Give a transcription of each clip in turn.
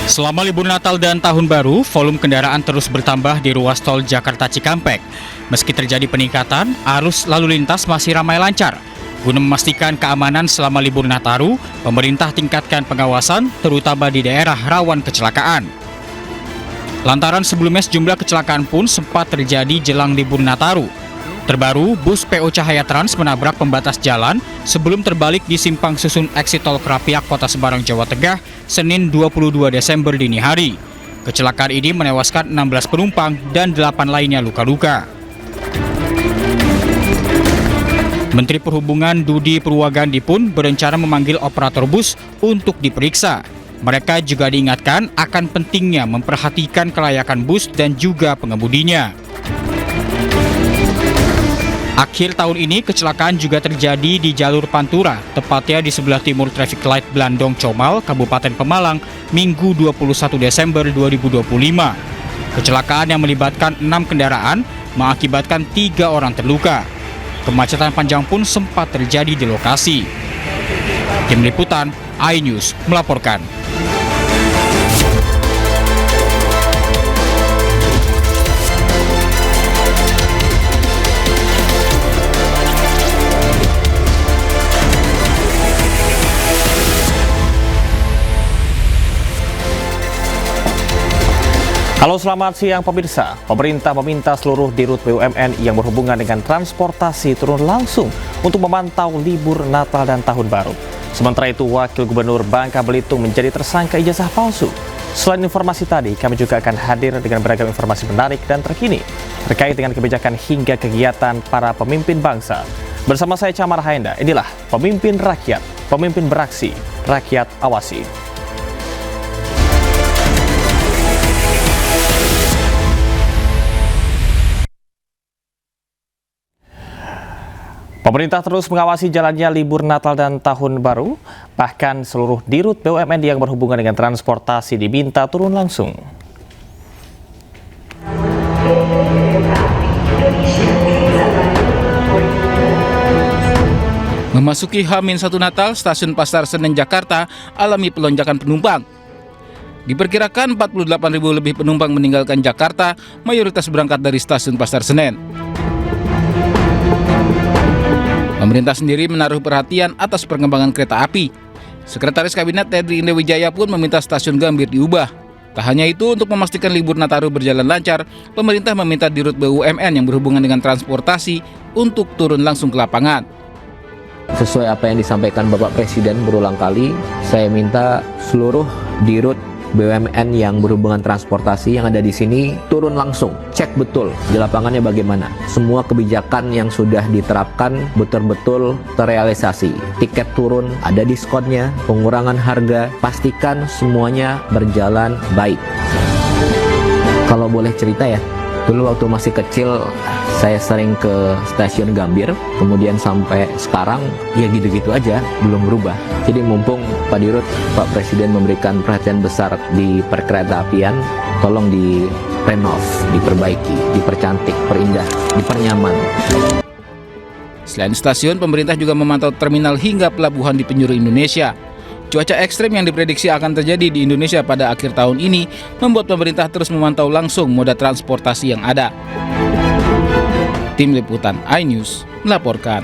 Selama libur Natal dan Tahun Baru, volume kendaraan terus bertambah di ruas tol Jakarta Cikampek. Meski terjadi peningkatan, arus lalu lintas masih ramai lancar. Guna memastikan keamanan selama libur Nataru, pemerintah tingkatkan pengawasan, terutama di daerah rawan kecelakaan. Lantaran sebelumnya sejumlah kecelakaan pun sempat terjadi jelang libur Nataru. Terbaru, bus PO Cahaya Trans menabrak pembatas jalan sebelum terbalik di simpang susun eksit tol Krapiak, Kota Semarang, Jawa Tengah, Senin 22 Desember dini hari. Kecelakaan ini menewaskan 16 penumpang dan 8 lainnya luka-luka. Menteri Perhubungan Dudi Purwagandi pun berencana memanggil operator bus untuk diperiksa. Mereka juga diingatkan akan pentingnya memperhatikan kelayakan bus dan juga pengemudinya. Akhir tahun ini kecelakaan juga terjadi di jalur Pantura, tepatnya di sebelah timur traffic light Blandong Comal, Kabupaten Pemalang, Minggu 21 Desember 2025. Kecelakaan yang melibatkan 6 kendaraan mengakibatkan 3 orang terluka. Kemacetan panjang pun sempat terjadi di lokasi. Tim Liputan, iNews melaporkan. Halo, selamat siang pemirsa. Pemerintah meminta seluruh dirut BUMN yang berhubungan dengan transportasi turun langsung untuk memantau libur Natal dan Tahun Baru. Sementara itu, Wakil Gubernur Bangka Belitung menjadi tersangka ijazah palsu. Selain informasi tadi, kami juga akan hadir dengan beragam informasi menarik dan terkini terkait dengan kebijakan hingga kegiatan para pemimpin bangsa. Bersama saya Camar Haenda, inilah Pemimpin Rakyat, Pemimpin Beraksi, Rakyat Awasi. Pemerintah terus mengawasi jalannya libur Natal dan Tahun Baru, bahkan seluruh dirut BUMN yang berhubungan dengan transportasi diminta turun langsung. Memasuki H-1 Natal, stasiun Pasar Senen Jakarta alami pelonjakan penumpang. Diperkirakan 48.000 lebih penumpang meninggalkan Jakarta, mayoritas berangkat dari stasiun Pasar Senen. Pemerintah sendiri menaruh perhatian atas perkembangan kereta api. Sekretaris Kabinet Teddy Indewijaya pun meminta stasiun Gambir diubah. Tak hanya itu, untuk memastikan libur Nataru berjalan lancar, pemerintah meminta dirut BUMN yang berhubungan dengan transportasi untuk turun langsung ke lapangan. Sesuai apa yang disampaikan Bapak Presiden berulang kali, saya minta seluruh dirut BUMN yang berhubungan transportasi yang ada di sini turun langsung, cek betul di lapangannya bagaimana. Semua kebijakan yang sudah diterapkan betul-betul terrealisasi. Tiket turun, ada diskonnya, pengurangan harga, pastikan semuanya berjalan baik. Kalau boleh cerita ya, dulu waktu masih kecil saya sering ke stasiun Gambir, kemudian sampai sekarang ya gitu-gitu aja, belum berubah. Jadi mumpung Pak Dirut, Pak Presiden memberikan perhatian besar di perkeretaapian, tolong direnov, diperbaiki, dipercantik, perindah, dipernyaman. Selain stasiun, pemerintah juga memantau terminal hingga pelabuhan di penjuru Indonesia. Cuaca ekstrem yang diprediksi akan terjadi di Indonesia pada akhir tahun ini membuat pemerintah terus memantau langsung moda transportasi yang ada. Tim Liputan iNews melaporkan.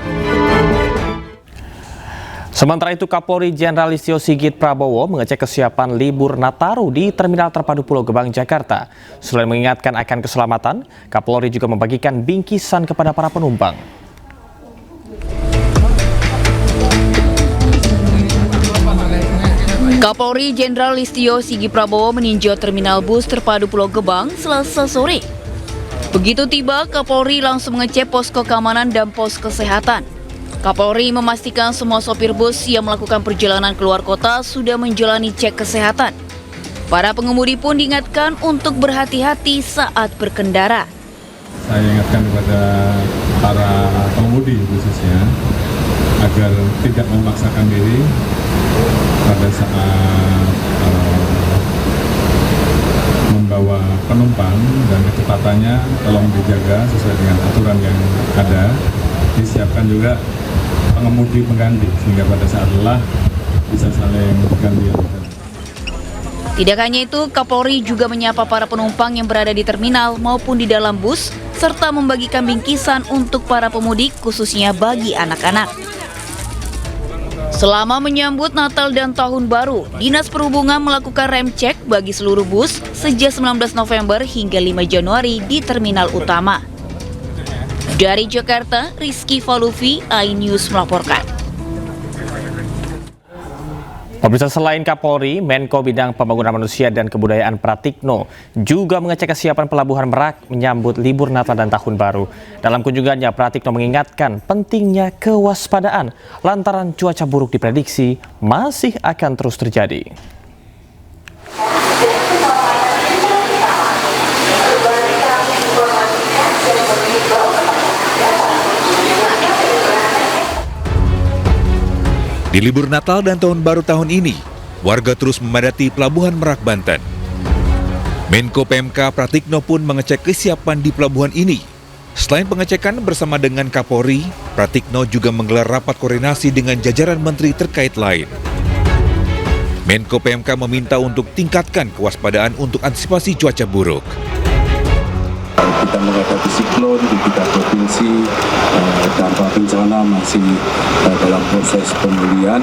Sementara itu, Kapolri Jenderal Listio Sigit Prabowo mengecek kesiapan libur Nataru di Terminal Terpadu Pulau Gebang, Jakarta. Selain mengingatkan akan keselamatan, Kapolri juga membagikan bingkisan kepada para penumpang. Kapolri Jenderal Listio Sigit Prabowo meninjau Terminal Bus Terpadu Pulau Gebang Selasa sore. Begitu tiba, Kapolri langsung mengecek posko keamanan dan pos kesehatan. Kapolri memastikan semua sopir bus yang melakukan perjalanan keluar kota sudah menjalani cek kesehatan. Para pengemudi pun diingatkan untuk berhati-hati saat berkendara. Saya ingatkan kepada para pengemudi khususnya agar tidak memaksakan diri pada saat membawa penumpang, dan kecepatannya tolong dijaga sesuai dengan aturan yang ada. Disiapkan juga pengemudi pengganti sehingga pada saat lelah bisa saling bergantian. Tidak hanya itu, Kapolri juga menyapa para penumpang yang berada di terminal maupun di dalam bus, serta membagikan bingkisan untuk para pemudik, khususnya bagi anak-anak. Selama menyambut Natal dan Tahun Baru, Dinas Perhubungan melakukan rem cek bagi seluruh bus sejak 19 November hingga 5 Januari di terminal utama. Dari Jakarta, Rizky Falufi, iNews melaporkan. Pemirsa, selain Kapolri, Menko Bidang Pembangunan Manusia dan Kebudayaan Pratikno juga mengecek kesiapan Pelabuhan Merak menyambut libur Natal dan Tahun Baru. Dalam kunjungannya, Pratikno mengingatkan pentingnya kewaspadaan lantaran cuaca buruk diprediksi masih akan terus terjadi. Di libur Natal dan Tahun Baru tahun ini, warga terus memadati Pelabuhan Merak, Banten. Menko PMK Pratikno pun mengecek kesiapan di pelabuhan ini. Selain pengecekan bersama dengan Kapolri, Pratikno juga menggelar rapat koordinasi dengan jajaran menteri terkait lain. Menko PMK meminta untuk tingkatkan kewaspadaan untuk antisipasi cuaca buruk. Kita menghadapi siklon di 3 provinsi, dampak bencana masih dalam proses pemulihan,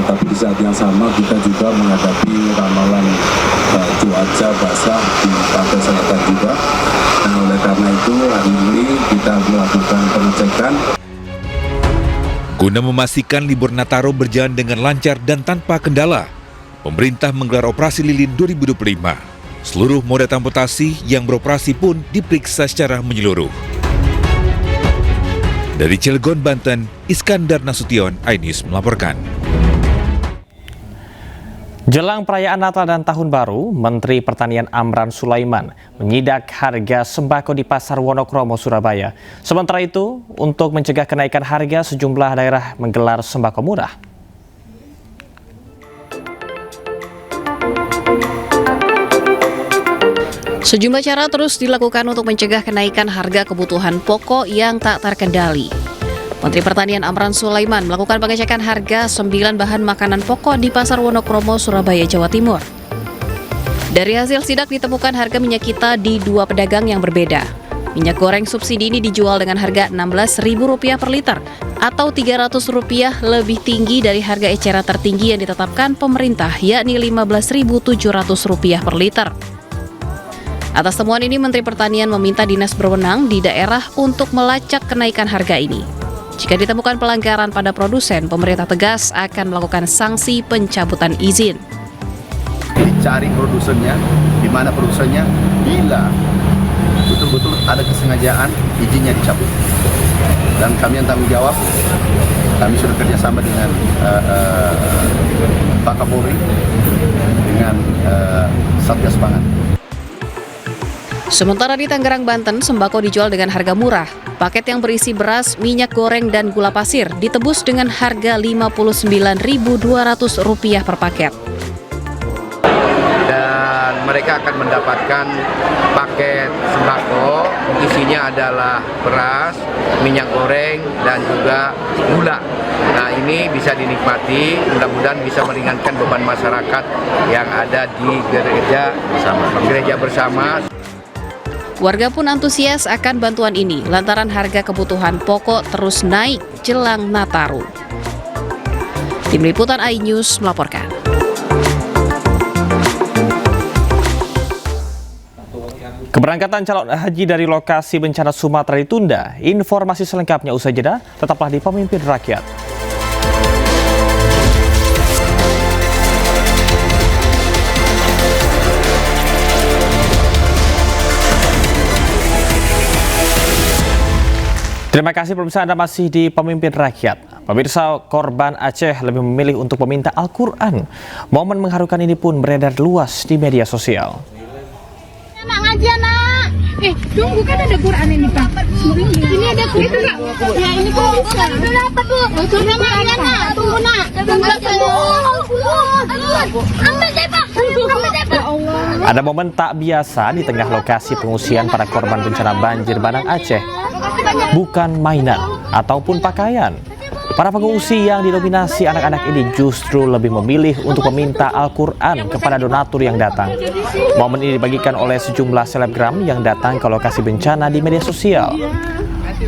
tapi di saat yang sama kita juga menghadapi ramalan cuaca basah di pantai selatan juga. Dan oleh karena itu hari ini kita melakukan pengecekan. Guna memastikan libur Nataru berjalan dengan lancar dan tanpa kendala, pemerintah menggelar operasi lilin 2025. Seluruh moda transportasi yang beroperasi pun diperiksa secara menyeluruh. Dari Cilegon, Banten, Iskandar Nasution, iNews melaporkan. Jelang perayaan Natal dan Tahun Baru, Menteri Pertanian Amran Sulaiman menyidak harga sembako di Pasar Wonokromo, Surabaya. Sementara itu, untuk mencegah kenaikan harga, sejumlah daerah menggelar sembako murah. Sejumlah cara terus dilakukan untuk mencegah kenaikan harga kebutuhan pokok yang tak terkendali. Menteri Pertanian Amran Sulaiman melakukan pengecekan harga 9 bahan makanan pokok di Pasar Wonokromo, Surabaya, Jawa Timur. Dari hasil sidak ditemukan harga minyak kita di 2 pedagang yang berbeda. Minyak goreng subsidi ini dijual dengan harga Rp16.000 per liter atau Rp300 lebih tinggi dari harga eceran tertinggi yang ditetapkan pemerintah, yakni Rp15.700 per liter. Atas temuan ini, Menteri Pertanian meminta dinas berwenang di daerah untuk melacak kenaikan harga ini. Jika ditemukan pelanggaran pada produsen, pemerintah tegas akan melakukan sanksi pencabutan izin. Dicari produsennya, di mana produsennya, bila betul-betul ada kesengajaan, izinnya dicabut. Dan kami yang tanggung jawab, kami sudah kerjasama dengan Pak Kapolri, dengan Satgas Pangan. Sementara di Tangerang, Banten, sembako dijual dengan harga murah. Paket yang berisi beras, minyak goreng, dan gula pasir ditebus dengan harga Rp59.200 per paket. Dan mereka akan mendapatkan paket sembako, isinya adalah beras, minyak goreng, dan juga gula. Nah, ini bisa dinikmati, mudah-mudahan bisa meringankan beban masyarakat yang ada di gereja bersama. Warga pun antusias akan bantuan ini lantaran harga kebutuhan pokok terus naik jelang Nataru. Tim Liputan iNews melaporkan. Keberangkatan calon haji dari lokasi bencana Sumatera ditunda. Informasi selengkapnya usai jeda, tetaplah di Pemimpin Rakyat. Terima kasih pemirsa, Anda masih di Pemimpin Rakyat. Pemirsa, korban Aceh lebih memilih untuk meminta Al-Quran. Momen mengharukan ini pun beredar luas di media sosial. Anak ngaji anak. Tunggu, kan ada Quran ini Pak. Ini ada Quran. Ya ini kok bisa. Apa Bu? Surga Mariana. Tunggu nak. Ambil deh Pak. Ada momen tak biasa di tengah lokasi pengungsian para korban bencana banjir bandang Aceh. Bukan mainan ataupun pakaian, Para pengungsi yang didominasi anak-anak ini justru lebih memilih untuk meminta Al-Quran kepada donatur yang datang. Momen ini dibagikan oleh sejumlah selebgram yang datang ke lokasi bencana di media sosial.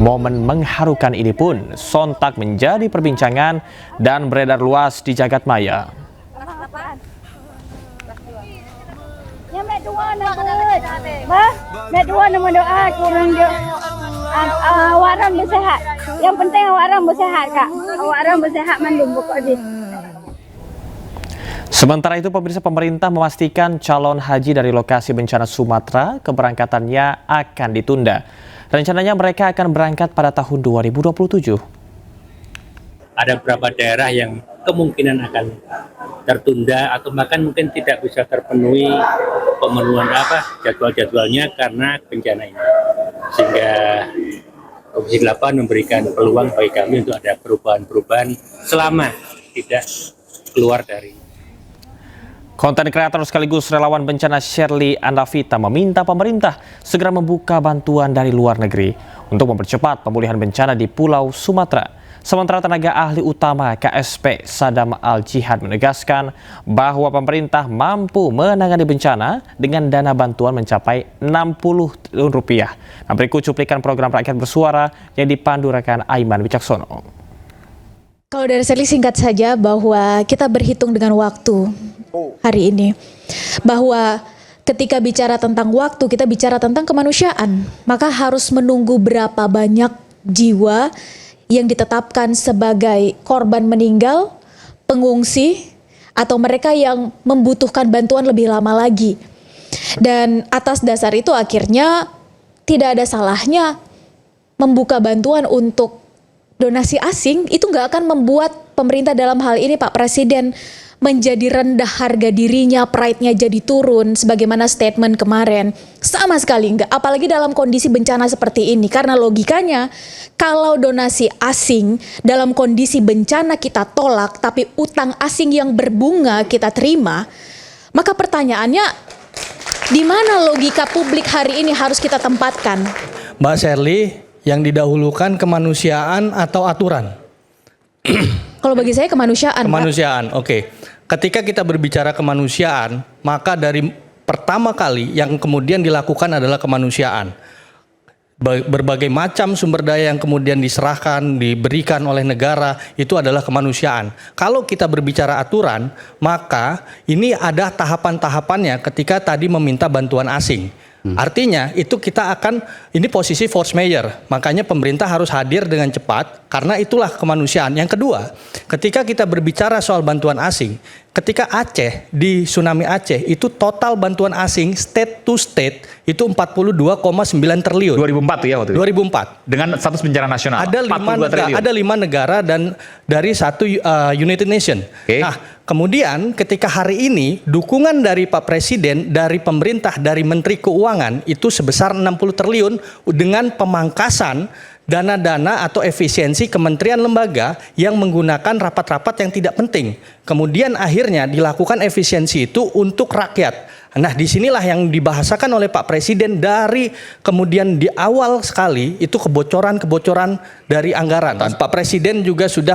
Momen mengharukan ini pun sontak menjadi perbincangan dan beredar luas di jagat maya. Dua nama doa kurang dia awak orang bersehat. Yang penting awak orang bersehat, Kak. Awak orang bersehat mandum pokok dia. Sementara itu, pemerintah memastikan calon haji dari lokasi bencana Sumatera keberangkatannya akan ditunda. Rencananya mereka akan berangkat pada tahun 2027. Ada beberapa daerah yang kemungkinan akan tertunda atau bahkan mungkin tidak bisa terpenuhi pemenuhan jadwal-jadwalnya karena bencana ini. Sehingga Komisi 8 memberikan peluang bagi kami untuk ada perubahan-perubahan selama tidak keluar dari. Konten kreator sekaligus relawan bencana Shirley Andavita meminta pemerintah segera membuka bantuan dari luar negeri untuk mempercepat pemulihan bencana di Pulau Sumatera. Sementara tenaga ahli utama KSP Sadam Al-Jihad menegaskan bahwa pemerintah mampu menangani bencana dengan dana bantuan mencapai 60 triliun rupiah. Nah, berikut cuplikan program Rakyat Bersuara yang dipandu rekan Aiman Wicaksono. Kalau dari Shirley singkat saja bahwa kita berhitung dengan waktu hari ini. Bahwa ketika bicara tentang waktu, kita bicara tentang kemanusiaan. Maka harus menunggu berapa banyak jiwa yang ditetapkan sebagai korban meninggal, pengungsi, atau mereka yang membutuhkan bantuan lebih lama lagi. Dan atas dasar itu akhirnya tidak ada salahnya membuka bantuan untuk donasi asing. Itu nggak akan membuat pemerintah dalam hal ini Pak Presiden menjadi rendah harga dirinya, pride-nya jadi turun sebagaimana statement kemarin. Sama sekali enggak, apalagi dalam kondisi bencana seperti ini. Karena logikanya kalau donasi asing dalam kondisi bencana kita tolak, tapi utang asing yang berbunga kita terima, maka pertanyaannya di mana logika publik hari ini harus kita tempatkan? Mbak Shirley, yang didahulukan kemanusiaan atau aturan? Kalau bagi saya kemanusiaan. Kemanusiaan, oke. Ketika kita berbicara kemanusiaan, maka dari pertama kali yang kemudian dilakukan adalah kemanusiaan. Berbagai macam sumber daya yang kemudian diserahkan, diberikan oleh negara, itu adalah kemanusiaan. Kalau kita berbicara aturan, maka ini ada tahapan-tahapannya ketika tadi meminta bantuan asing. Artinya itu kita akan, ini posisi force majeure, makanya pemerintah harus hadir dengan cepat karena itulah kemanusiaan. Yang kedua, ketika kita berbicara soal bantuan asing, ketika Aceh, di tsunami Aceh itu total bantuan asing state to state itu 42,9 triliun. 2004 ya waktu itu? 2004. Dengan status bencana nasional. Ada 5 negara dan dari satu United Nation. Okay. Nah, kemudian ketika hari ini dukungan dari Pak Presiden, dari pemerintah, dari Menteri Keuangan itu sebesar 60 triliun dengan pemangkasan dana-dana atau efisiensi kementerian lembaga yang menggunakan rapat-rapat yang tidak penting. Kemudian akhirnya dilakukan efisiensi itu untuk rakyat. Nah, disinilah yang dibahasakan oleh Pak Presiden dari kemudian di awal sekali itu kebocoran-kebocoran dari anggaran. Pak Presiden juga sudah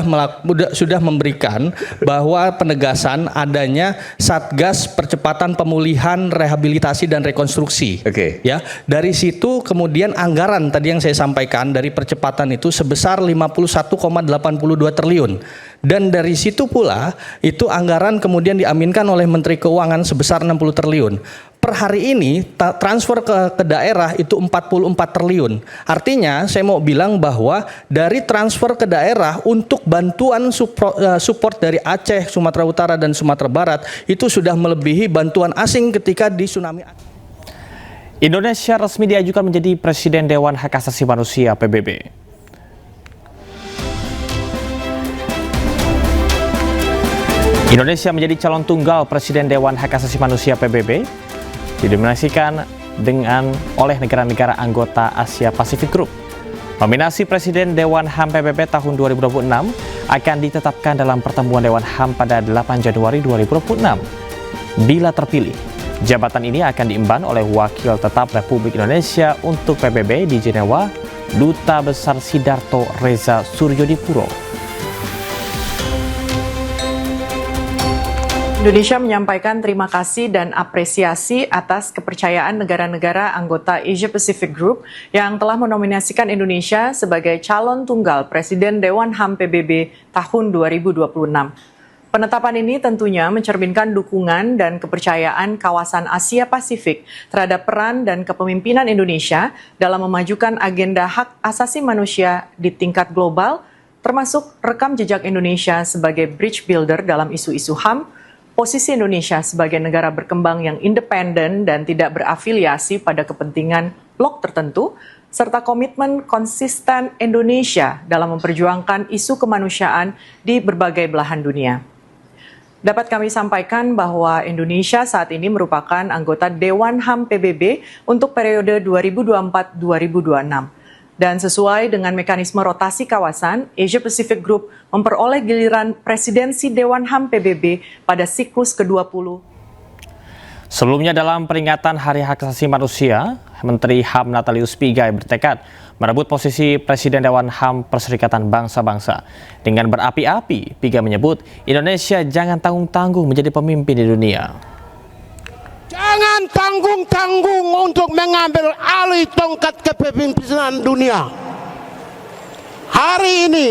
memberikan bahwa penegasan adanya Satgas Percepatan Pemulihan, Rehabilitasi dan Rekonstruksi. Oke. Ya, dari situ kemudian anggaran tadi yang saya sampaikan dari percepatan itu sebesar 51,82 triliun. Dan dari situ pula itu anggaran kemudian diaminkan oleh Menteri Keuangan sebesar 60 triliun. Per hari ini transfer ke daerah itu 44 triliun. Artinya saya mau bilang bahwa dari transfer ke daerah untuk bantuan support dari Aceh, Sumatera Utara dan Sumatera Barat itu sudah melebihi bantuan asing ketika di tsunami Aceh. Indonesia resmi diajukan menjadi Presiden Dewan Hak Asasi Manusia PBB. Indonesia menjadi calon tunggal Presiden Dewan Hak Asasi Manusia PBB, didominasikan oleh negara-negara anggota Asia Pacific Group. Nominasi Presiden Dewan HAM PBB tahun 2026 akan ditetapkan dalam pertemuan Dewan HAM pada 8 Januari 2026. Bila terpilih, jabatan ini akan diemban oleh Wakil Tetap Republik Indonesia untuk PBB di Jenewa, Duta Besar Sidarto Reza Suryodipuro. Indonesia menyampaikan terima kasih dan apresiasi atas kepercayaan negara-negara anggota Asia Pacific Group yang telah menominasikan Indonesia sebagai calon tunggal Presiden Dewan HAM PBB tahun 2026. Penetapan ini tentunya mencerminkan dukungan dan kepercayaan kawasan Asia Pasifik terhadap peran dan kepemimpinan Indonesia dalam memajukan agenda hak asasi manusia di tingkat global, termasuk rekam jejak Indonesia sebagai bridge builder dalam isu-isu HAM, posisi Indonesia sebagai negara berkembang yang independen dan tidak berafiliasi pada kepentingan blok tertentu, serta komitmen konsisten Indonesia dalam memperjuangkan isu kemanusiaan di berbagai belahan dunia. Dapat kami sampaikan bahwa Indonesia saat ini merupakan anggota Dewan HAM PBB untuk periode 2024-2026. Dan sesuai dengan mekanisme rotasi kawasan, Asia Pacific Group memperoleh giliran presidensi Dewan HAM PBB pada siklus ke-20. Sebelumnya dalam peringatan Hari Hak Asasi Manusia, Menteri HAM Natalius Pigai bertekad merebut posisi Presiden Dewan HAM Perserikatan Bangsa-Bangsa. Dengan berapi-api, Pigai menyebut Indonesia jangan tanggung-tanggung menjadi pemimpin di dunia. Jangan tanggung-tanggung untuk mengambil alih tongkat kepemimpinan dunia. Hari ini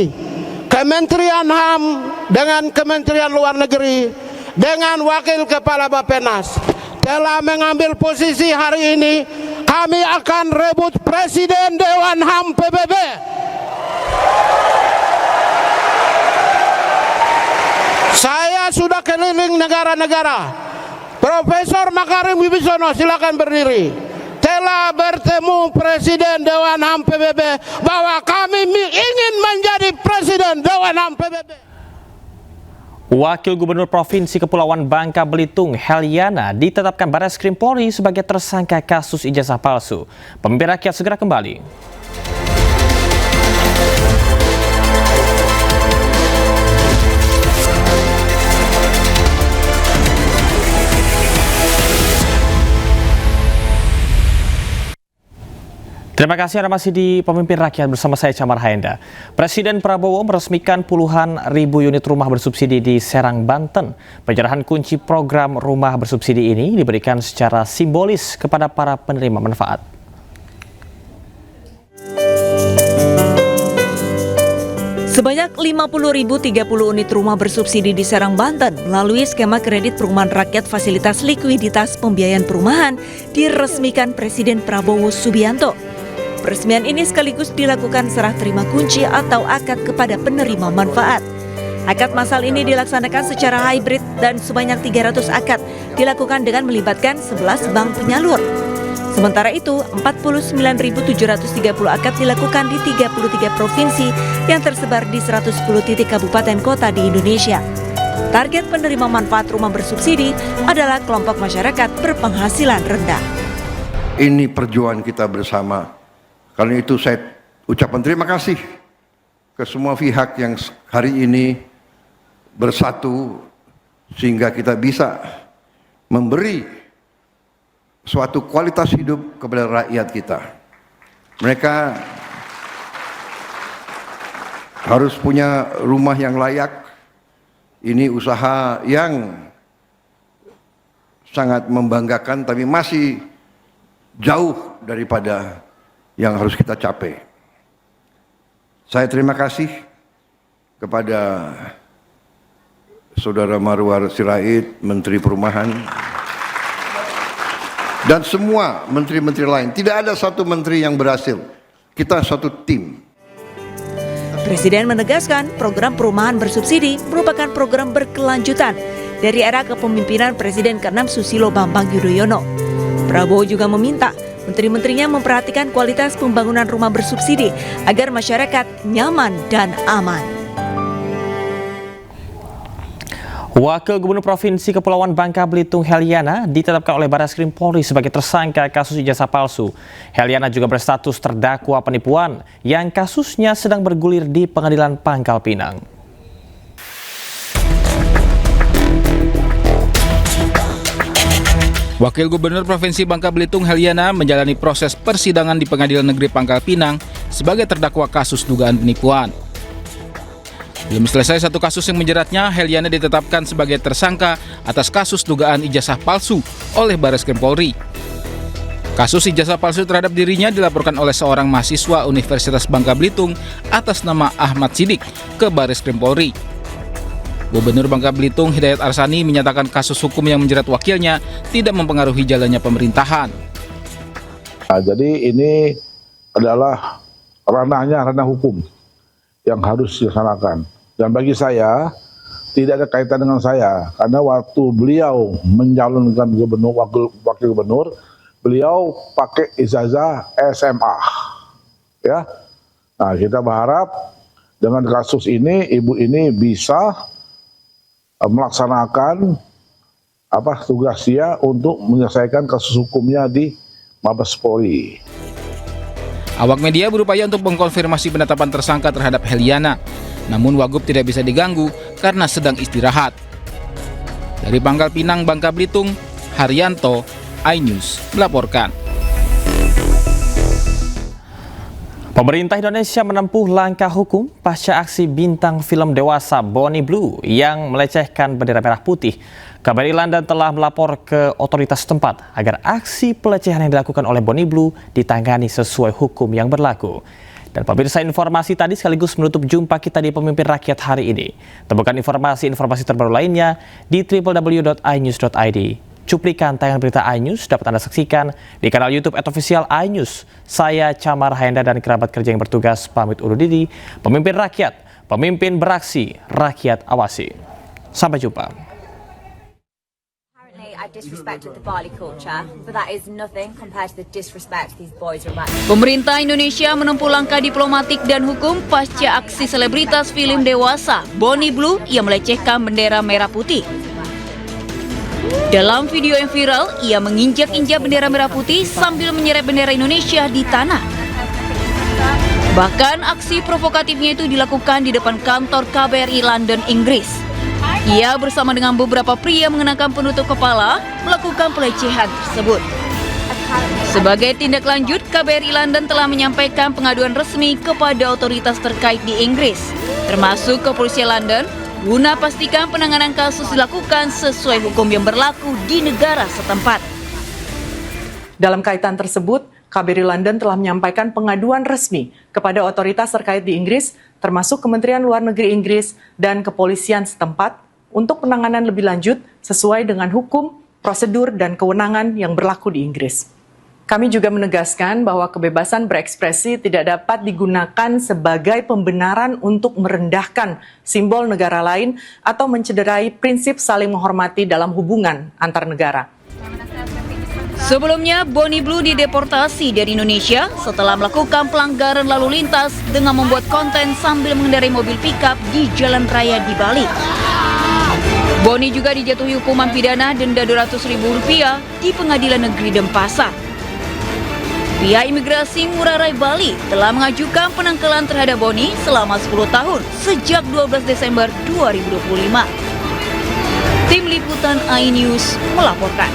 Kementerian HAM dengan Kementerian Luar Negeri dengan Wakil Kepala Bappenas telah mengambil posisi hari ini. Kami akan rebut Presiden Dewan HAM PBB. Saya sudah keliling negara-negara. Profesor Makarim Wibisono, silakan berdiri. Telah bertemu Presiden Dewan HAM PBB bahwa kami ingin menjadi Presiden Dewan HAM PBB. Wakil Gubernur Provinsi Kepulauan Bangka Belitung, Heliana, ditetapkan Barreskrim Polri sebagai tersangka kasus ijazah palsu. Pemimpin Rakyat segera kembali. Terima kasih Anda masih di Pemimpin Rakyat bersama saya Camar Haenda. Presiden Prabowo meresmikan puluhan ribu unit rumah bersubsidi di Serang, Banten. Penyerahan kunci program rumah bersubsidi ini diberikan secara simbolis kepada para penerima manfaat. Sebanyak 50.030 unit rumah bersubsidi di Serang, Banten melalui skema kredit perumahan rakyat fasilitas likuiditas pembiayaan perumahan diresmikan Presiden Prabowo Subianto. Peresmian ini sekaligus dilakukan serah terima kunci atau akad kepada penerima manfaat. Akad massal ini dilaksanakan secara hybrid dan sebanyak 300 akad dilakukan dengan melibatkan 11 bank penyalur. Sementara itu, 49.730 akad dilakukan di 33 provinsi yang tersebar di 110 titik kabupaten kota di Indonesia. Target penerima manfaat rumah bersubsidi adalah kelompok masyarakat berpenghasilan rendah. Ini perjuangan kita bersama. Karena itu saya ucapkan terima kasih ke semua pihak yang hari ini bersatu sehingga kita bisa memberi suatu kualitas hidup kepada rakyat kita. Mereka harus punya rumah yang layak. Ini usaha yang sangat membanggakan tapi masih jauh daripada yang harus kita capai. Saya terima kasih kepada Saudara Marwar Sirait, Menteri Perumahan, dan semua menteri-menteri lain. Tidak ada satu menteri yang berhasil. Kita satu tim. Presiden menegaskan program perumahan bersubsidi merupakan program berkelanjutan dari era kepemimpinan Presiden ke-6 Susilo Bambang Yudhoyono. Prabowo juga meminta menteri-menterinya memperhatikan kualitas pembangunan rumah bersubsidi agar masyarakat nyaman dan aman. Wakil Gubernur Provinsi Kepulauan Bangka Belitung, Heliana, ditetapkan oleh Barreskrim Polri sebagai tersangka kasus ijazah palsu. Heliana juga berstatus terdakwa penipuan yang kasusnya sedang bergulir di Pengadilan Pangkal Pinang. Wakil Gubernur Provinsi Bangka Belitung Heliana menjalani proses persidangan di Pengadilan Negeri Pangkal Pinang sebagai terdakwa kasus dugaan penipuan. Belum selesai satu kasus yang menjeratnya, Heliana ditetapkan sebagai tersangka atas kasus dugaan ijazah palsu oleh Barreskrim Polri. Kasus ijazah palsu terhadap dirinya dilaporkan oleh seorang mahasiswa Universitas Bangka Belitung atas nama Ahmad Sidik ke Barreskrim Polri. Gubernur Bangka Belitung Hidayat Arsani menyatakan kasus hukum yang menjerat wakilnya tidak mempengaruhi jalannya pemerintahan. Nah, jadi ini adalah ranah hukum yang harus dilaksanakan. Dan bagi saya, tidak ada kaitan dengan saya. Karena waktu beliau mencalonkan gubernur, wakil gubernur, beliau pakai ijazah SMA. Ya. Nah, kita berharap dengan kasus ini, ibu ini bisa melaksanakan tugas dia untuk menyelesaikan kasus hukumnya di Mabes Polri. Awak media berupaya untuk mengkonfirmasi penetapan tersangka terhadap Heliana, namun Wagub tidak bisa diganggu karena sedang istirahat. Dari Pangkal Pinang, Bangka Belitung, Haryanto, iNews melaporkan. Pemerintah Indonesia menempuh langkah hukum pasca aksi bintang film dewasa Bonnie Blue yang melecehkan bendera merah putih. KBRI London telah melapor ke otoritas setempat agar aksi pelecehan yang dilakukan oleh Bonnie Blue ditangani sesuai hukum yang berlaku. Dan pemirsa, informasi tadi sekaligus menutup jumpa kita di Pemimpin Rakyat hari ini. Temukan informasi terbaru lainnya di www.inews.id. Cuplikan tayangan berita iNews dapat Anda saksikan di kanal YouTube @official iNews. Saya Camar Haenda dan kerabat kerja yang bertugas pamit undur diri. Pemimpin Rakyat, pemimpin beraksi, rakyat awasi. Sampai jumpa. Pemerintah Indonesia menempuh langkah diplomatik dan hukum pasca aksi selebritas film dewasa Bonnie Blue yang melecehkan bendera merah putih. Dalam video yang viral, ia menginjak-injak bendera merah putih sambil menyeret bendera Indonesia di tanah. Bahkan aksi provokatifnya itu dilakukan di depan kantor KBRI London, Inggris. Ia bersama dengan beberapa pria mengenakan penutup kepala melakukan pelecehan tersebut. Sebagai tindak lanjut, KBRI London telah menyampaikan pengaduan resmi kepada otoritas terkait di Inggris, termasuk Kepolisian London, guna pastikan penanganan kasus dilakukan sesuai hukum yang berlaku di negara setempat. Dalam kaitan tersebut, KBRI London telah menyampaikan pengaduan resmi kepada otoritas terkait di Inggris, termasuk Kementerian Luar Negeri Inggris dan kepolisian setempat, untuk penanganan lebih lanjut sesuai dengan hukum, prosedur, dan kewenangan yang berlaku di Inggris. Kami juga menegaskan bahwa kebebasan berekspresi tidak dapat digunakan sebagai pembenaran untuk merendahkan simbol negara lain atau mencederai prinsip saling menghormati dalam hubungan antar negara. Sebelumnya, Bonnie Blue dideportasi dari Indonesia setelah melakukan pelanggaran lalu lintas dengan membuat konten sambil mengendarai mobil pickup di jalan raya di Bali. Bonnie juga dijatuhi hukuman pidana denda Rp200.000 di Pengadilan Negeri Denpasar. Pihak Imigrasi Ngurah Rai Bali telah mengajukan penangkalan terhadap Bonnie selama 10 tahun sejak 12 Desember 2025. Tim Liputan iNews melaporkan.